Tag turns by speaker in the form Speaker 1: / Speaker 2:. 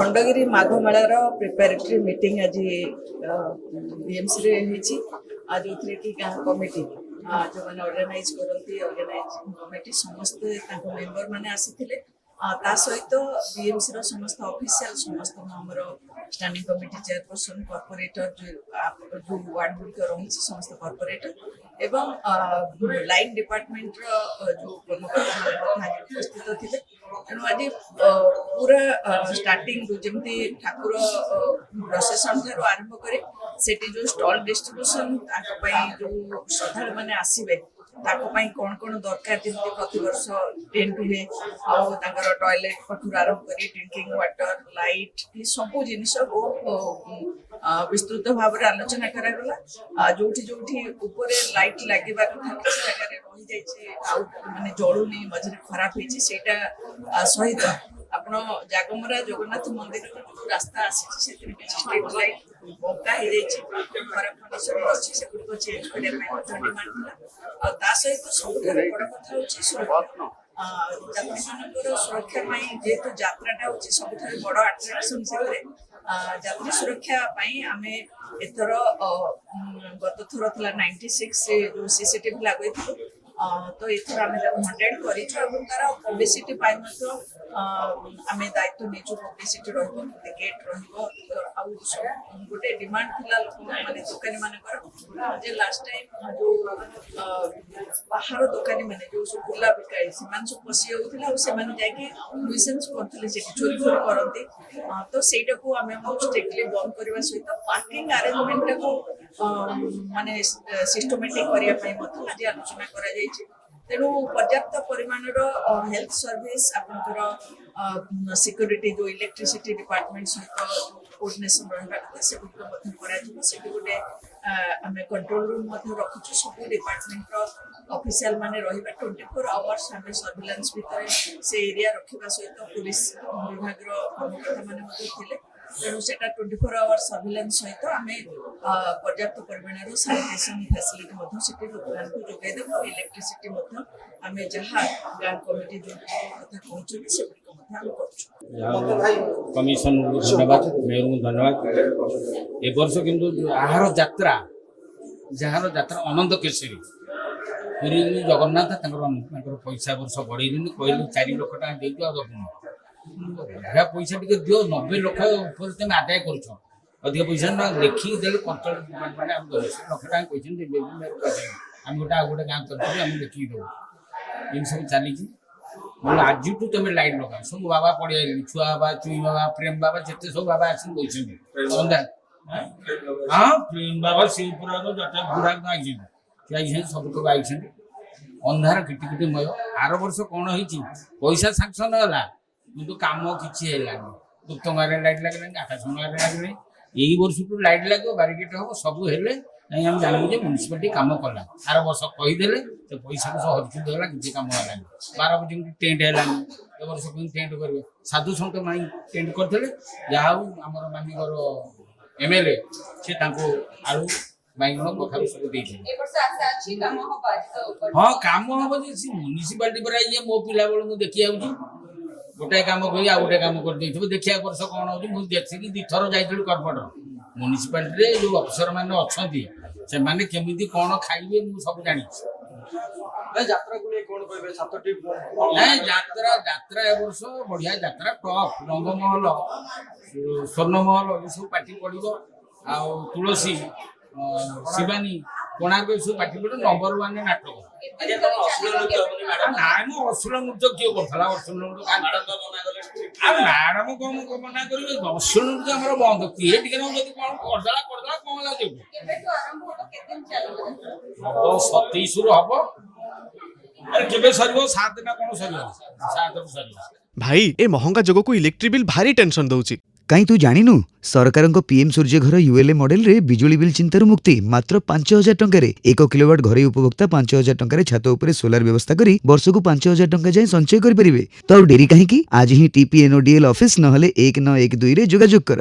Speaker 1: Khandagiri माघमेलार preparatory meeting आज BMC रे होईची जो कि गाँ कमिटी जो मैंने ऑर्गेनाइज करती ऑर्गेनाइजिंग कमिटी समस्त मेंबर मैंने आसी ता सहित बीएमसी रो समस्त ऑफिशियल समस्त हमर स्टैंडिंग कमिटी चेयरपर्सन कॉर्पोरेटर जो वार्ड गुड़िक रही समस्त कॉर्पोरेटर एवं लाइन डिपार्टमेंट जो कर्मकर्ता उपस्थित थे तेणु आज पूरा स्टार्टिंग जमी ठाकुर प्रोसेसन ठार आरंभ करे सेठी जो स्टॉल डिस्ट्रीब्यूशन जो श्रद्धालु मैंने आसवे कौन कौन दरकार जमी प्रति वर्ष टेंट हुए आर टॉयलेट पठू आरंभ कर ड्रिंकिंग वाटर लाइट ये सब जिनस विस्तृत भाव में आलोचना करागला जो ऊपर लाइट लगे जगह रही माने जलुनी मझे खराब होता सहित आप जागमरा जगन्नाथ मंदिर जो रास्ता आसी स्ट्रीट लाइट बंका हो खराब कंडीशन अच्छी से चेंज करने डिमांड था सहित सब बड़ कथा हूँ यात्री मान सुरक्षा जेहेतु यात्राटा हूँ सब बड़ आट्राक्शन से यात्री सुरक्षा आम एथर गत थर था 96 जो सीसीटीवी लगे तो एथर आम 100 कर पब्लिसिटी आम दायित्व नहीं पब्लिसिटी गेट रोटे डिमांड थी लोक मैंने दुकानी मान लास्ट टाइम जो बाहर दुकानी मैंने जो सब गुला बिकाई से सब पशि होता नुइसेंस करते चोरी चोरी करती तो सहीटा को आम स्ट्रिक्टली बंद करने सहित पार्किंग आरेंजमेंट को माने सिस्टमेटिक करने आज आलोचना कर तेणु पर्याप्त परिमाण हेल्थ सर्विस आपंकर सिक्योरिटी जो इलेक्ट्रिसिटी डिपार्टमेंट सहित कोऑर्डिनेशन रहा से गोटे आम कंट्रोल रूम रखुचु सब डिपार्टमेंट ऑफिशियल माने रहिबा 24 आवर्स आम सर्विलांस भितर से एरिया रखा सहित पुलिस विभाग कर्मकर्ता मैंने तेणु से 24 आवर्स सर्विलांस सहित आम पर्याप्त परिमाण सैनिटेशन फैसिलिटी लोक जोगेदेव इलेक्ट्रिसिटी आम जहाँ गाँव कमिटी जो कथा कहते से
Speaker 2: कमिशन धन्यवाद मेयर को धन्यवाद ए वर्ष किंतु आहार यात्रा जार यात्रा अनंत केसरी पुरी जगन्नाथ पैसा वर्ष बढ़े कहले 4 लाख टका दे पैसा टे दियो 90 लाख ऊपर तुम आदाय कर अधिक पैसा ना देखिए देखे 15 लाख टका कहते आम गोटे गोटे गाँव कर देखिए देव इन सब चली आज तुम लाइट लगा सब बाबा पड़े छुआ बाबा चुई बाबा प्रेम बाबा जिते सब बाबा आस हाँ प्रेम बाबा शिवपुरा जटा बुढ़ा आई सब लोग आई अंधार किटिकिटिमय आर वर्ष कौन हो पैसा सांक्शन है किंतु काम किसी दुतंगारे लाइट लगे आकाशगंगा लगे यही वर्ष तो लाइट लगे बारिकेट हम सब हेले आम जानू म्यूनिसिपालिटी कम कला आर वर्ष कहीदे तो पैसा को सब हरचुद है किसी कम है 12 बजे टेंट है ए वर्ष टेंट करेंगे साधु सन्त माई टेंट करते जहाँ आम मानिकर एमएलए से आलू बैगण कखार सब हाँ कम हम म्यूनिसिपालिटी पर ये मो पिला बेलू देखी आऊँ गोटे कम कही आ गोटे कम कर देखिए वर्ष कौन हो मुझे देखी 2 थर जाइली कर्पटर म्यूनिसिपालिटी जो अफिसर मैंने अच्छा से मैंने केमी कौन खाइबे मुझे सब जानी यात्रा ए वर्ष बढ़िया यात्रा टॉप रंगमहल स्वर्णमहल ये सब पार्टी पड़ो आ तुलसी शिवानी कोणार्क सब पार्टी पड़े नंबर 1 नाटक अश्लील नृत्य किए करता अश्लील नृत्य मैडम कौन मना करेंगे अश्लील नृत्य आम बंद किए टे कौन करदेला कौन लगे 27 रु हम केबे सर 7 ना कौन सर 7 सर
Speaker 3: भाई ए महंगा जगह को इलेक्ट्रिक बिल भारी टेंशन दउची
Speaker 4: कहीं तू जानिनु सरकार पीएम सूर्य घर यूएलए मॉडल रे बिजुली बिल चिंतार मुक्ति मात्र 5,000 टंका रे 1 किलोवाट घरे उपभोक्ता 5,000 टंका रे छात उपरे सोलार व्यवस्था करी वर्ष को 5,000 टंका जाए संचय करि परिबे तो डेरी काहे की आज ही टीपीएनओडीएल ऑफिस नहले 1912 रे जोगाजोग कर।